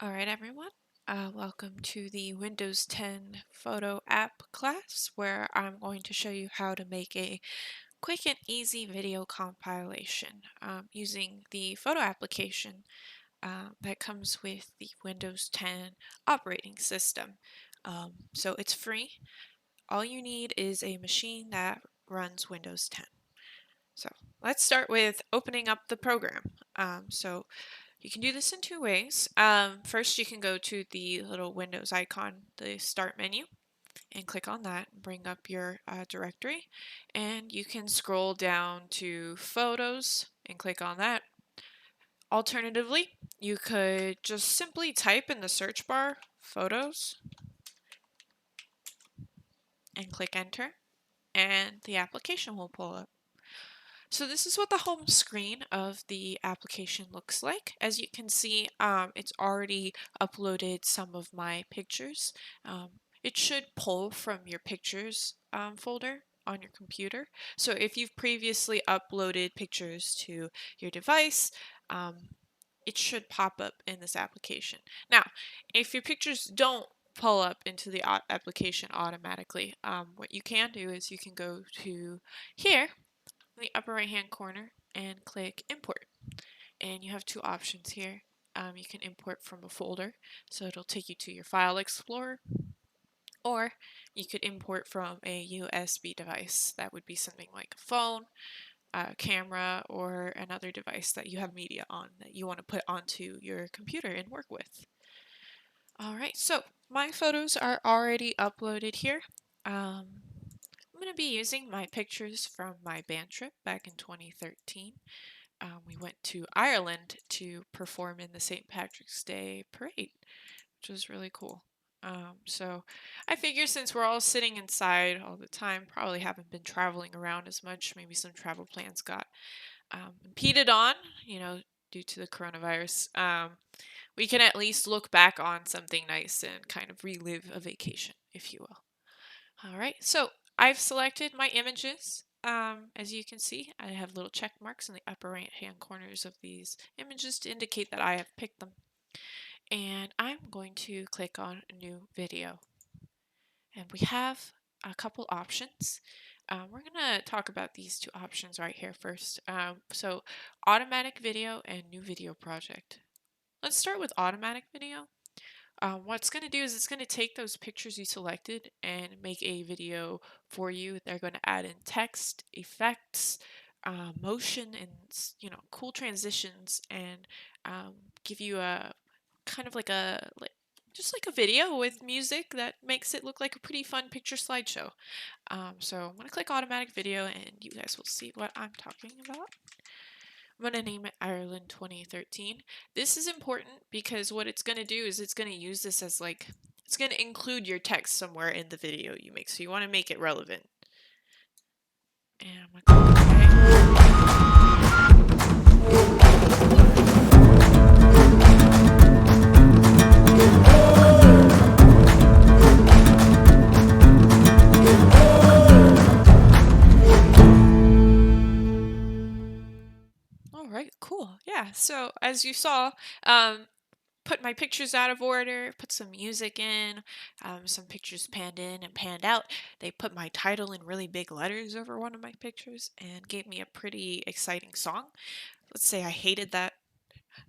Alright everyone, welcome to the Windows 10 photo app class where I'm going to show you how to make a quick and easy video compilation using the photo application that comes with the Windows 10 operating system. So it's free. All you need is a machine that runs Windows 10. So let's start with opening up the program. So you can do this in two ways. First, you can go to the little Windows icon, the Start menu, and click on that and bring up your directory. And you can scroll down to Photos and click on that. Alternatively, you could just simply type in the search bar Photos and click Enter, and the application will pull up. So this is what the home screen of the application looks like. As you can see, it's already uploaded some of my pictures. It should pull from your pictures folder on your computer. So if you've previously uploaded pictures to your device, it should pop up in this application. Now, if your pictures don't pull up into the application automatically, what you can do is you can go to here in the upper right hand corner and click import, and you have two options here. You can import from a folder, so it'll take you to your file explorer, or you could import from a USB device. That would be something like a phone, a camera, or another device that you have media on that you want to put onto your computer and work with. Alright, so my photos are already uploaded here. I'm going to be using my pictures from my band trip back in 2013. We went to Ireland to perform in the St. Patrick's Day parade, which was really cool. So I figure since we're all sitting inside all the time, probably haven't been traveling around as much, maybe some travel plans got impeded on, due to the coronavirus, we can at least look back on something nice and kind of relive a vacation, if you will. All right, so I've selected my images. As you can see, I have little check marks in the upper right hand corners of these images to indicate that I have picked them. And I'm going to click on New Video. And we have a couple options. We're going to talk about these two options right here first. So automatic video and new video project. Let's start with automatic video. What's going to do is it's going to take those pictures you selected and make a video for you. They're going to add in text, effects, motion, and cool transitions, and give you a kind of just like a video with music that makes it look like a pretty fun picture slideshow. So I'm going to click automatic video, and you guys will see what I'm talking about. I'm going to name it Ireland 2013. This is important because what it's going to do is it's going to use this as it's going to include your text somewhere in the video you make. So you want to make it relevant. And I'm going to Alright, cool. Yeah, so as you saw, put my pictures out of order, put some music in, some pictures panned in and panned out. They put my title in really big letters over one of my pictures and gave me a pretty exciting song. Let's say I hated that.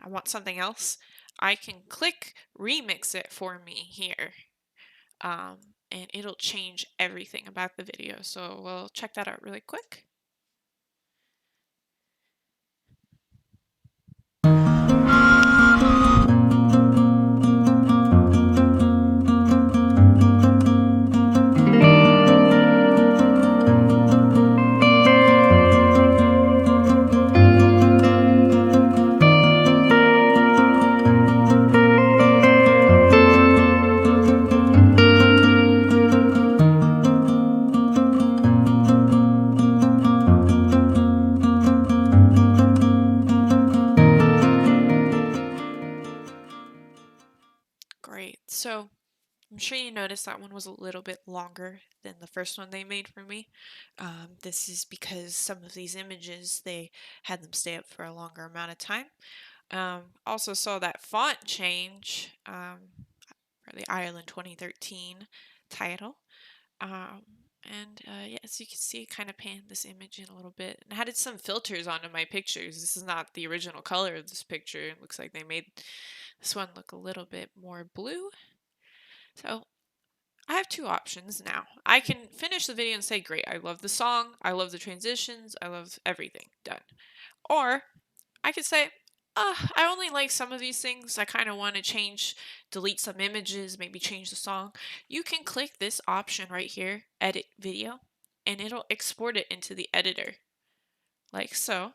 I want something else. I can click remix it for me here. And it'll change everything about the video. So we'll check that out really quick. Great. So I'm sure you noticed that one was a little bit longer than the first one they made for me. This is because some of these images, they had them stay up for a longer amount of time. Also saw that font change for the Ireland 2013 title. Yeah, as you can see, kind of panned this image in a little bit and added some filters onto my pictures. This is not the original color of this picture. It looks like they made this one look a little bit more blue. So I have two options now. I can finish the video and say, great, I love the song, I love the transitions, I love everything, done. Or I could say, I only like some of these things. I kind of want to change, delete some images, maybe change the song. You can click this option right here, edit video, and it'll export it into the editor, like so.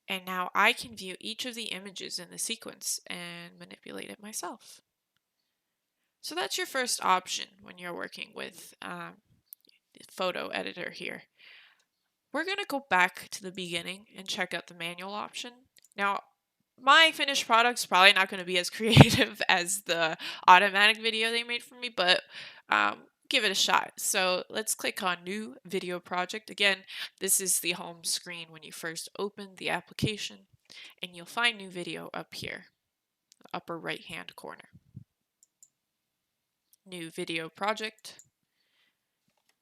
And now I can view each of the images in the sequence and manipulate it myself. So that's your first option when you're working with the photo editor here. We're going to go back to the beginning and check out the manual option. Now, my finished product's probably not going to be as creative as the automatic video they made for me, but give it a shot. So let's click on New Video Project. Again, this is the home screen when you first open the application, and you'll find New Video up here, the upper right-hand corner. New Video Project,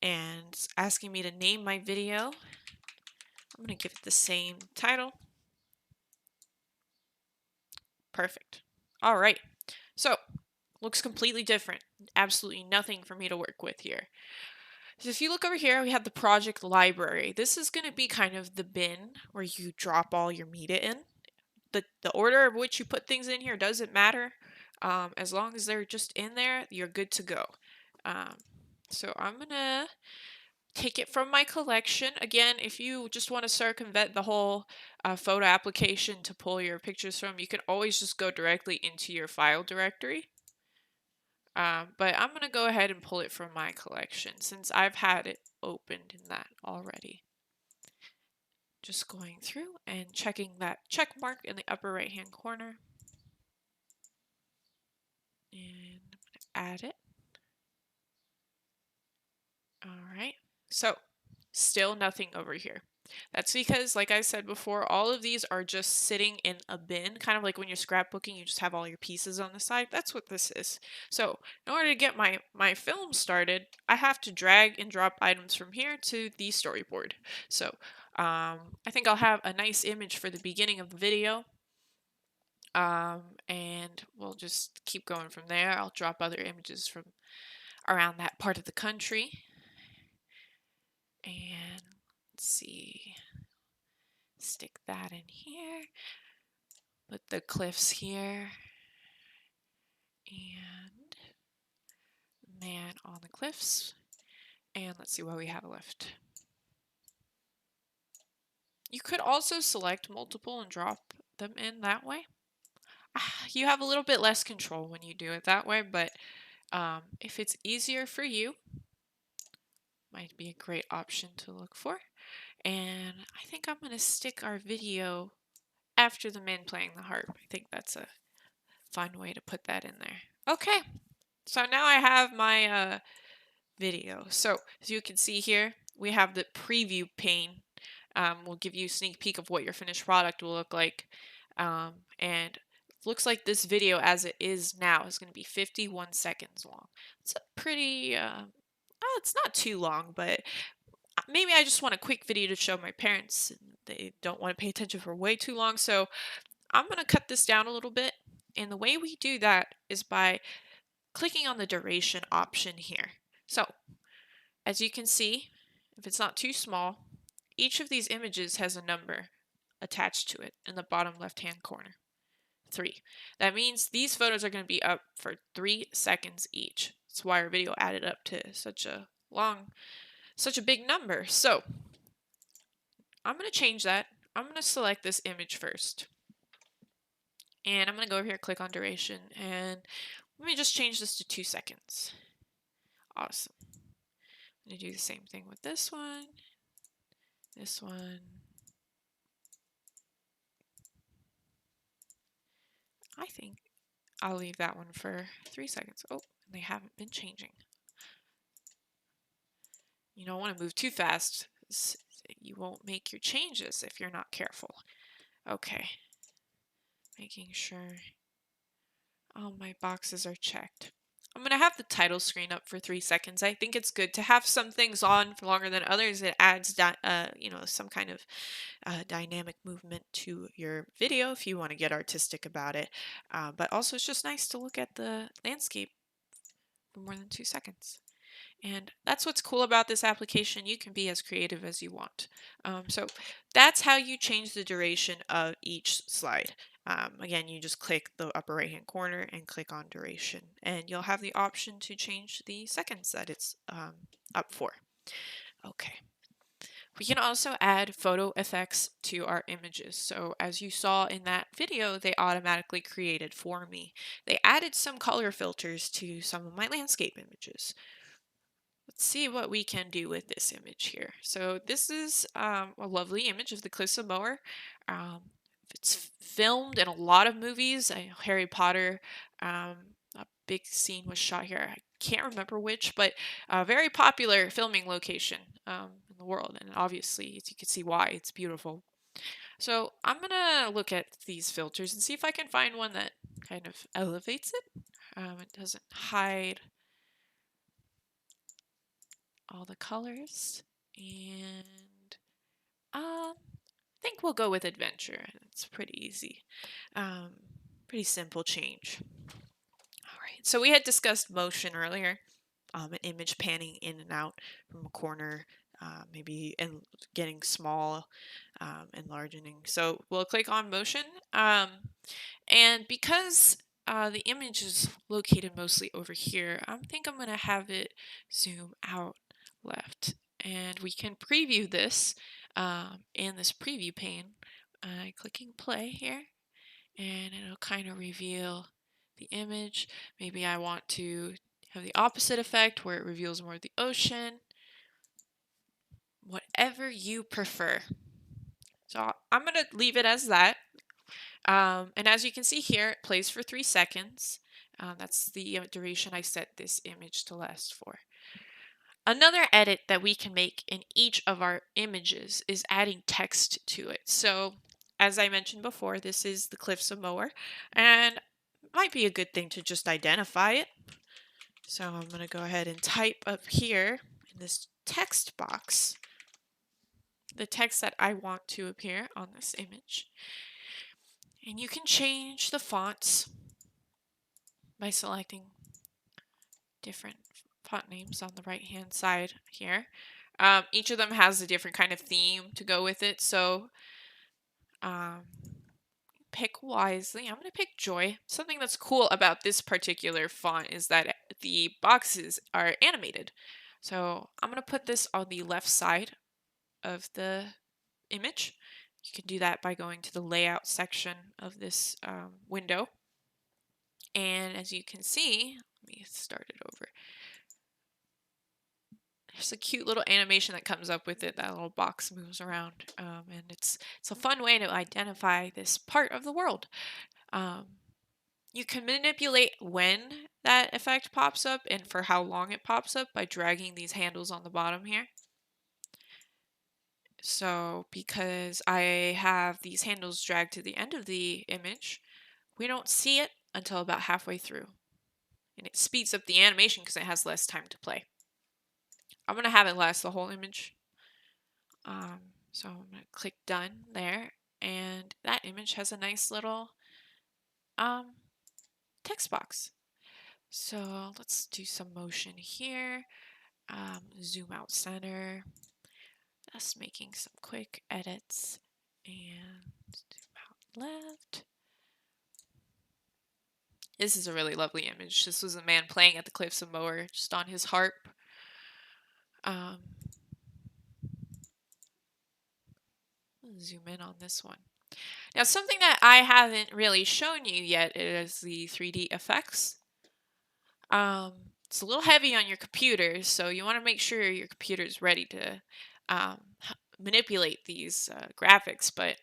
and it's asking me to name my video. I'm going to give it the same title. Perfect. All right. So, looks completely different. Absolutely nothing for me to work with here. So if you look over here, we have the project library. This is going to be kind of the bin where you drop all your media in. The order of which you put things in here doesn't matter. As long as they're just in there, you're good to go. So I'm going to take it from my collection. Again, if you just want to circumvent the whole photo application to pull your pictures from, you can always just go directly into your file directory. But I'm going to go ahead and pull it from my collection since I've had it opened in that already. Just going through and checking that check mark in the upper right hand corner. And I'm going to add it. All right, so still nothing over here. That's because, like I said before, all of these are just sitting in a bin, kind of like when you're scrapbooking, you just have all your pieces on the side. That's what this is. So in order to get my film started, I have to drag and drop items from here to the storyboard. So I think I'll have a nice image for the beginning of the video. And we'll just keep going from there. I'll drop other images from around that part of the country. And let's see, stick that in here, put the cliffs here, and man on the cliffs, and let's see what we have left. You could also select multiple and drop them in that way. You have a little bit less control when you do it that way, but if it's easier for you, might be a great option to look for. And I think I'm going to stick our video after the man playing the harp. I think that's a fun way to put that in there. Okay, so now I have my video. So as you can see here, we have the preview pane. We'll give you a sneak peek of what your finished product will look like. And looks like this video as it is now is going to be 51 seconds long. It's a pretty, it's not too long, but maybe I just want a quick video to show my parents. They don't want to pay attention for way too long, so I'm going to cut this down a little bit. And the way we do that is by clicking on the duration option here. So as you can see, if it's not too small, each of these images has a number attached to it in the bottom left-hand corner. 3. That means these photos are going to be up for 3 seconds each. That's why our video added up to such a big number. So I'm going to change that. I'm going to select this image first. And I'm going to go over here, click on duration, and let me just change this to 2 seconds. Awesome. I'm going to do the same thing with this one. This one. I think I'll leave that one for 3 seconds. Oh, they haven't been changing. You don't want to move too fast. You won't make your changes if you're not careful. Okay. Making sure all my boxes are checked. I'm going to have the title screen up for 3 seconds. I think it's good to have some things on for longer than others. It adds some kind of dynamic movement to your video if you want to get artistic about it. But also it's just nice to look at the landscape for more than 2 seconds. And that's what's cool about this application. You can be as creative as you want. So that's how you change the duration of each slide. Again, you just click the upper right hand corner and click on duration, and you'll have the option to change the seconds that it's up for. Okay. We can also add photo effects to our images. So as you saw in that video, they automatically created for me. They added some color filters to some of my landscape images. Let's see what we can do with this image here. So this is a lovely image of the Cliffs of Moher. It's filmed in a lot of movies. Harry Potter, a big scene was shot here. I can't remember which, but a very popular filming location in the world. And obviously, as you can see why, it's beautiful. So I'm going to look at these filters and see if I can find one that kind of elevates it. It doesn't hide all the colors, and I think we'll go with adventure. It's pretty easy, um, pretty simple change. All right, so we had discussed motion earlier, an image panning in and out from a corner, maybe and getting small, enlarging. So we'll click on motion, and because the image is located mostly over here, I think I'm going to have it zoom out left. And we can preview this in this preview pane by clicking play here, and it'll kind of reveal the image. Maybe I want to have the opposite effect where it reveals more of the ocean. Whatever you prefer. So I'm going to leave it as that. And as you can see here, it plays for 3 seconds. That's the duration I set this image to last for. Another edit that we can make in each of our images is adding text to it. So as I mentioned before, this is the Cliffs of Moher, and it might be a good thing to just identify it. So I'm going to go ahead and type up here in this text box the text that I want to appear on this image. And you can change the fonts by selecting different font names on the right hand side here. Each of them has a different kind of theme to go with it, so pick wisely. I'm going to pick Joy. Something that's cool about this particular font is that the boxes are animated. So I'm going to put this on the left side of the image. You can do that by going to the layout section of this window. And as you can see, let me start it over. There's a cute little animation that comes up with it. That little box moves around, and it's a fun way to identify this part of the world. You can manipulate when that effect pops up and for how long it pops up by dragging these handles on the bottom here. So because I have these handles dragged to the end of the image, we don't see it until about halfway through. And it speeds up the animation because it has less time to play. I'm going to have it last the whole image. So I'm going to click done there. And that image has a nice little text box. So let's do some motion here. Zoom out center. Just making some quick edits. And zoom out left. This is a really lovely image. This was a man playing at the Cliffs of Moher, just on his harp. Zoom in on this one. Now, something that I haven't really shown you yet is the 3D effects. It's a little heavy on your computer, so you want to make sure your computer is ready to manipulate these graphics. But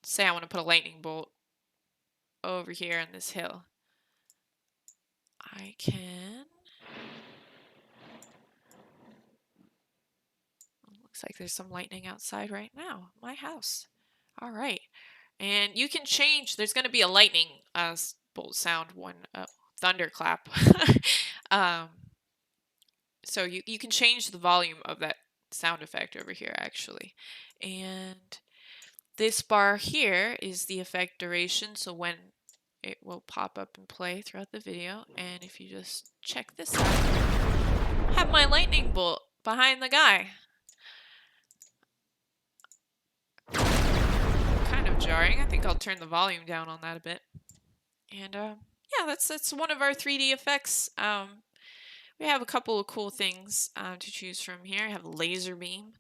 say I want to put a lightning bolt over here on this hill. I can. Looks like there's some lightning outside right now. My house. All right. And you can change, there's going to be a lightning bolt sound, one thunderclap. um, so you can change the volume of that sound effect over here actually. And this bar here is the effect duration, so when it will pop up and play throughout the video. And if you just check this out, I have my lightning bolt behind the guy. Kind of jarring. I think I'll turn the volume down on that a bit. And yeah, that's one of our 3D effects. We have a couple of cool things to choose from here. I have a laser beam.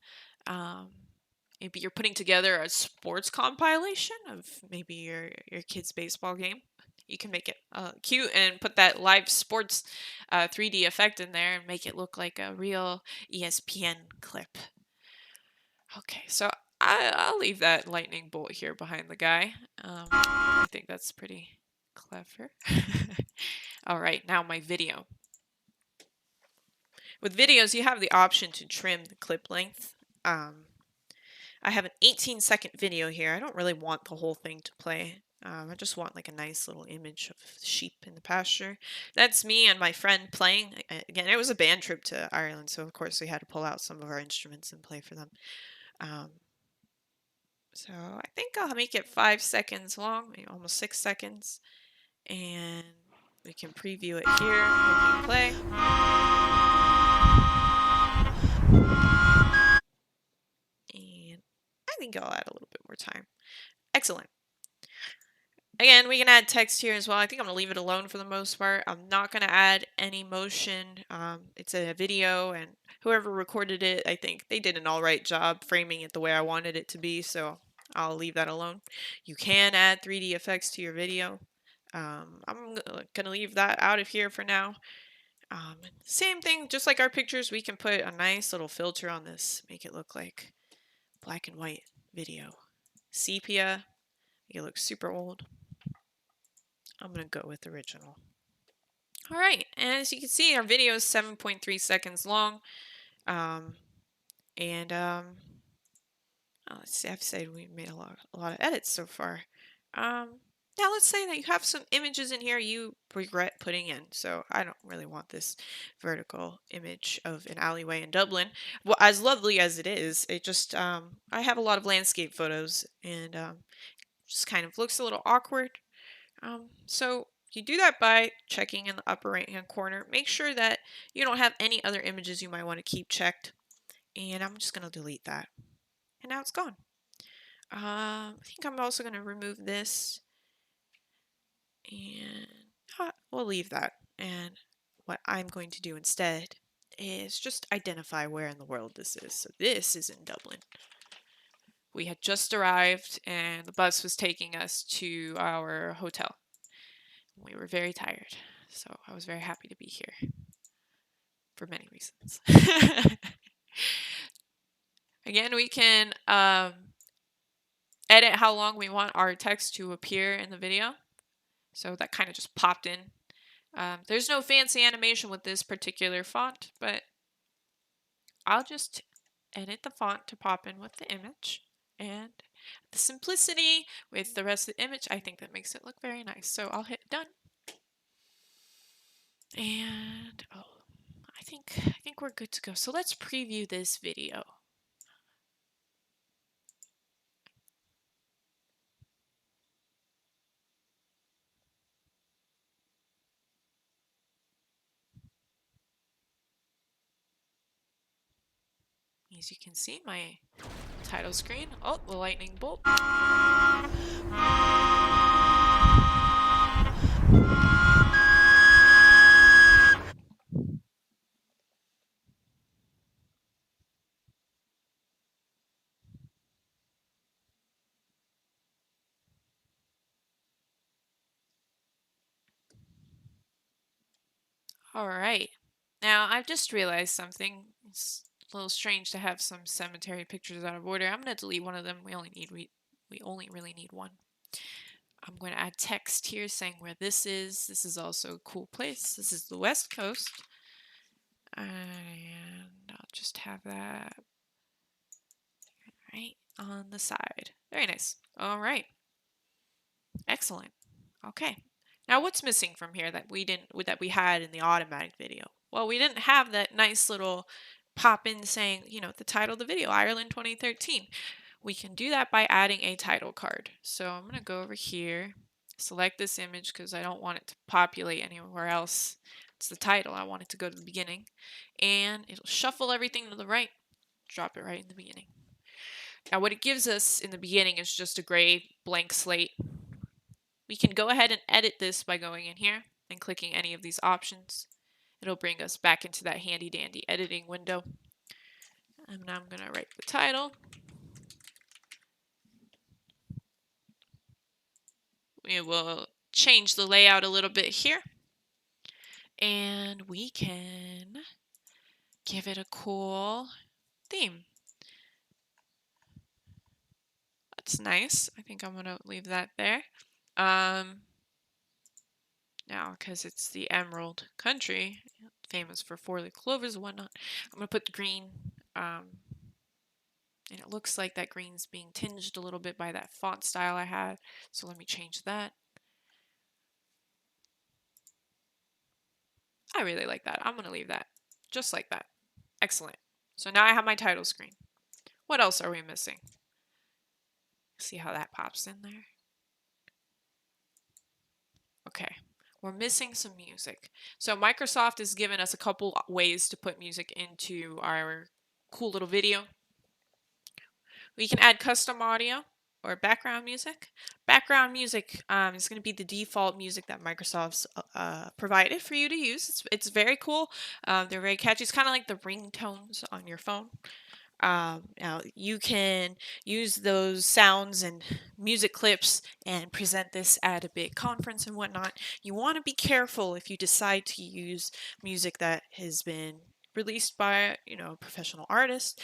Maybe you're putting together a sports compilation of maybe your kid's baseball game. You can make it cute and put that live sports 3D effect in there and make it look like a real ESPN clip. Okay, so I'll leave that lightning bolt here behind the guy. I think that's pretty clever. All right, now my video. With videos, you have the option to trim the clip length. I have an 18-second video here. I don't really want the whole thing to play. I just want like a nice little image of sheep in the pasture. That's me and my friend playing. Again, it was a band trip to Ireland, so of course we had to pull out some of our instruments and play for them. So I think I'll make it 5 seconds long, maybe almost 6 seconds. And we can preview it here. We can play. And I think I'll add a little bit more time. Excellent. Again, we can add text here as well. I think I'm going to leave it alone for the most part. I'm not going to add any motion. It's a video, and whoever recorded it, I think they did an all right job framing it the way I wanted it to be, so I'll leave that alone. You can add 3D effects to your video. I'm going to leave that out of here for now. Same thing, just like our pictures, we can put a nice little filter on this, make it look like black and white video. Sepia, make it look super old. I'm going to go with original. All right, and as you can see, our video is 7.3 seconds long. Let's see, I've said we made a lot of edits so far. Now let's say that you have some images in here you regret putting in. So I don't really want this vertical image of an alleyway in Dublin. Well, as lovely as it is, it just, I have a lot of landscape photos and just kind of looks a little awkward. So you do that by checking in the upper right hand corner. Make sure that you don't have any other images you might want to keep checked. And I'm just going to delete that. And now it's gone. I think I'm also going to remove this. And we'll leave that. And what I'm going to do instead is just identify where in the world this is. So this is in Dublin. We had just arrived and the bus was taking us to our hotel. We were very tired, so I was very happy to be here for many reasons. Again, we can edit how long we want our text to appear in the video. So that kind of just popped in. There's no fancy animation with this particular font, but I'll just edit the font to pop in with the image. And the simplicity with the rest of the image, I think that makes it look very nice. So I'll hit done. And I think we're good to go. So let's preview this video. As you can see, my title screen. Oh, the lightning bolt. All right. Now, I've just realized something. It's a little strange to have some cemetery pictures out of order. I'm going to delete one of them. We only really need one. I'm going to add text here saying where this is. This is also a cool place. This is the West Coast. And I'll just have that right on the side. Very nice. All right. Excellent. Okay. Now what's missing from here that we had in the automatic video? Well, we didn't have that nice little pop in saying, the title of the video, Ireland 2013. We can do that by adding a title card. So I'm going to go over here, select this image because I don't want it to populate anywhere else. It's the title. I want it to go to the beginning. And it'll shuffle everything to the right, drop it right in the beginning. Now what it gives us in the beginning is just a gray blank slate. We can go ahead and edit this by going in here and clicking any of these options. It'll bring us back into that handy dandy editing window. And now I'm going to write the title. We will change the layout a little bit here. And we can give it a cool theme. That's nice. I think I'm going to leave that there. Now, because it's the Emerald Country, famous for four-leaf clovers and whatnot, I'm going to put the green, and it looks like that green's being tinged a little bit by that font style I had, so let me change that. I really like that. I'm going to leave that just like that. Excellent. So now I have my title screen. What else are we missing? See how that pops in there? Okay. We're missing some music. So Microsoft has given us a couple ways to put music into our cool little video. We can add custom audio or background music. Background music is going to be the default music that Microsoft's provided for you to use. It's very cool. They're very catchy. It's kind of like the ringtones on your phone. Now you can use those sounds and music clips and present this at a big conference and whatnot. You want to be careful if you decide to use music that has been released by a professional artist,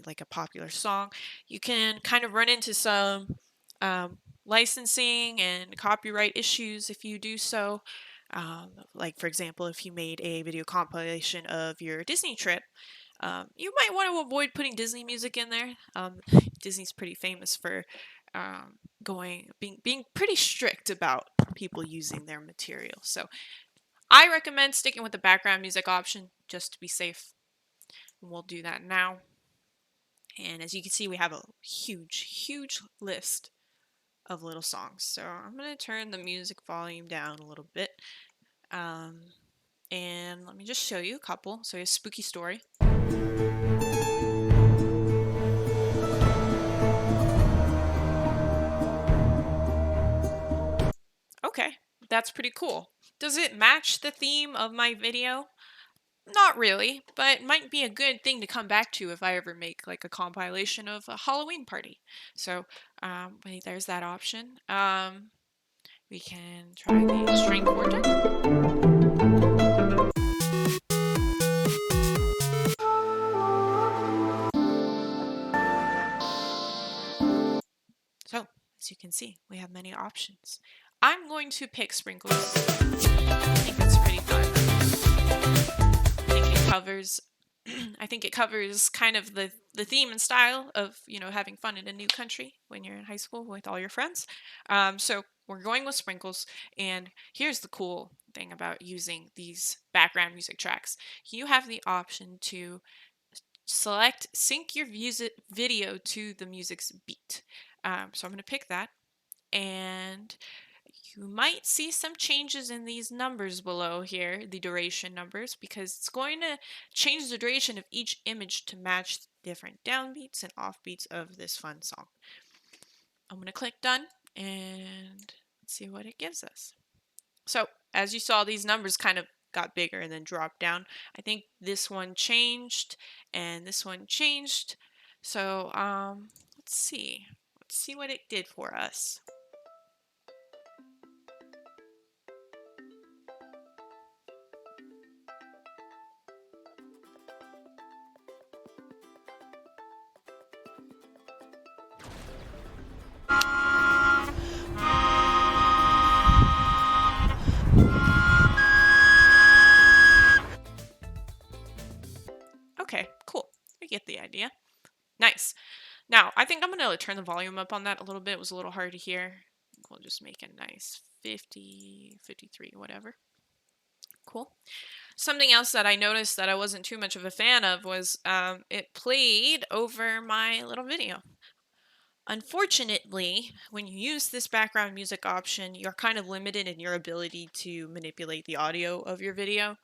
like a popular song. You can kind of run into some licensing and copyright issues if you do so. Like for example, if you made a video compilation of your Disney trip, you might want to avoid putting Disney music in there. Disney's pretty famous for being pretty strict about people using their material. So I recommend sticking with the background music option just to be safe. And we'll do that now. And as you can see, we have a huge list of little songs. So I'm going to turn the music volume down a little bit. And let me just show you a couple. So we have Spooky Story. Okay, that's pretty cool. Does it match the theme of my video? Not really, but it might be a good thing to come back to if I ever make like a compilation of a Halloween party. So there's that option. We can try the string quartet. So, as you can see, we have many options. I'm going to pick Sprinkles. I think it's pretty fun. I think it covers kind of the theme and style of, having fun in a new country when you're in high school with all your friends. So we're going with Sprinkles, and here's the cool thing about using these background music tracks. You have the option to sync your video to the music's beat. So I'm going to pick that, and you might see some changes in these numbers below here, the duration numbers, because it's going to change the duration of each image to match different downbeats and offbeats of this fun song. I'm going to click done and see what it gives us. So as you saw, these numbers kind of got bigger and then dropped down. I think this one changed and this one changed. So let's see what it did for us. Okay, cool. I get the idea. Nice. Now, I think I'm going to turn the volume up on that a little bit. It was a little hard to hear. We'll just make it nice 50, 53, whatever. Cool. Something else that I noticed that I wasn't too much of a fan of was it played over my little video. Unfortunately, when you use this background music option, you're kind of limited in your ability to manipulate the audio of your video.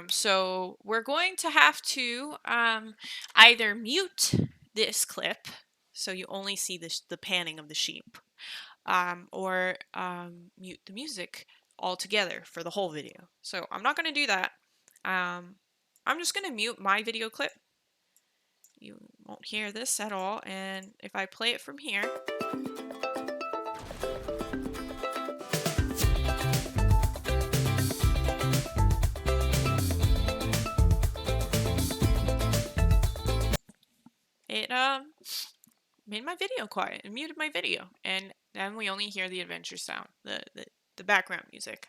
So we're going to have to either mute this clip so you only see the panning of the sheep, or mute the music altogether for the whole video. So I'm not going to do that. I'm just going to mute my video clip. You won't hear this at all, and if I play it from here, it made my video quiet and muted my video, and then we only hear the adventure sound, the background music.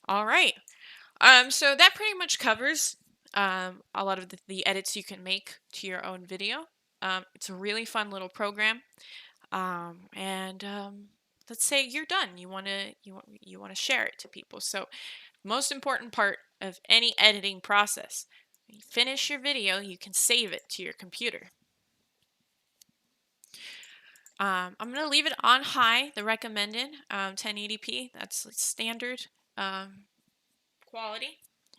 All right, so that pretty much covers a lot of the edits you can make to your own video. It's a really fun little program, and let's say you're done. You want to share it to people. So most important part of any editing process: when you finish your video, you can save it to your computer. I'm going to leave it on high, the recommended 1080p. That's standard quality.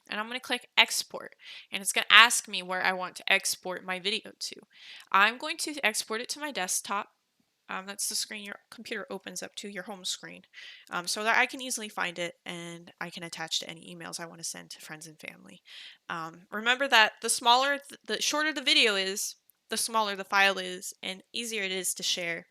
And I'm going to click export, and it's going to ask me where I want to export my video to. I'm going to export it to my desktop. That's the screen your computer opens up to, your home screen, so that I can easily find it and I can attach to any emails I want to send to friends and family. Remember that the shorter the video is, the smaller the file is, and easier it is to share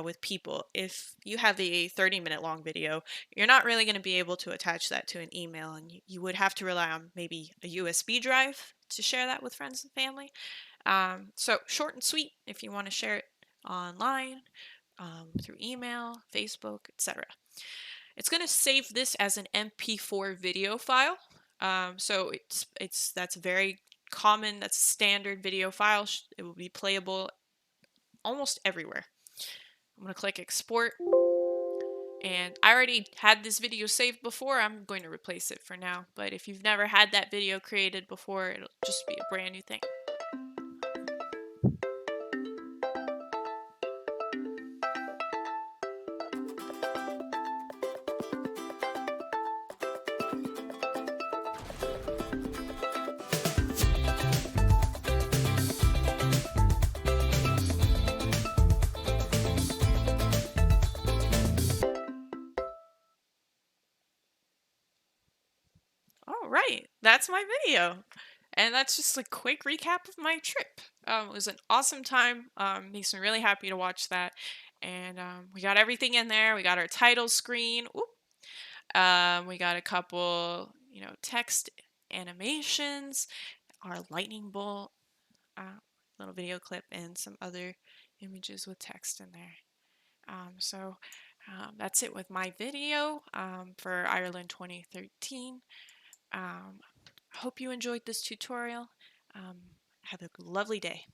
with people. If you have a 30-minute long video, you're not really going to be able to attach that to an email, and you would have to rely on maybe a USB drive to share that with friends and family. So short and sweet if you want to share it online, through email, Facebook, etc. It's going to save this as an MP4 video file. So that's very common. That's a standard video file. It will be playable almost everywhere. I'm going to click export. And I already had this video saved before. I'm going to replace it for now. But if you've never had that video created before, it'll just be a brand new thing. All right, that's my video. And that's just a quick recap of my trip. It was an awesome time. Makes me really happy to watch that. And we got everything in there. We got our title screen. We got a couple, text animations, our lightning bolt, little video clip, and some other images with text in there. So that's it with my video for Ireland 2013. I hope you enjoyed this tutorial. Have a lovely day.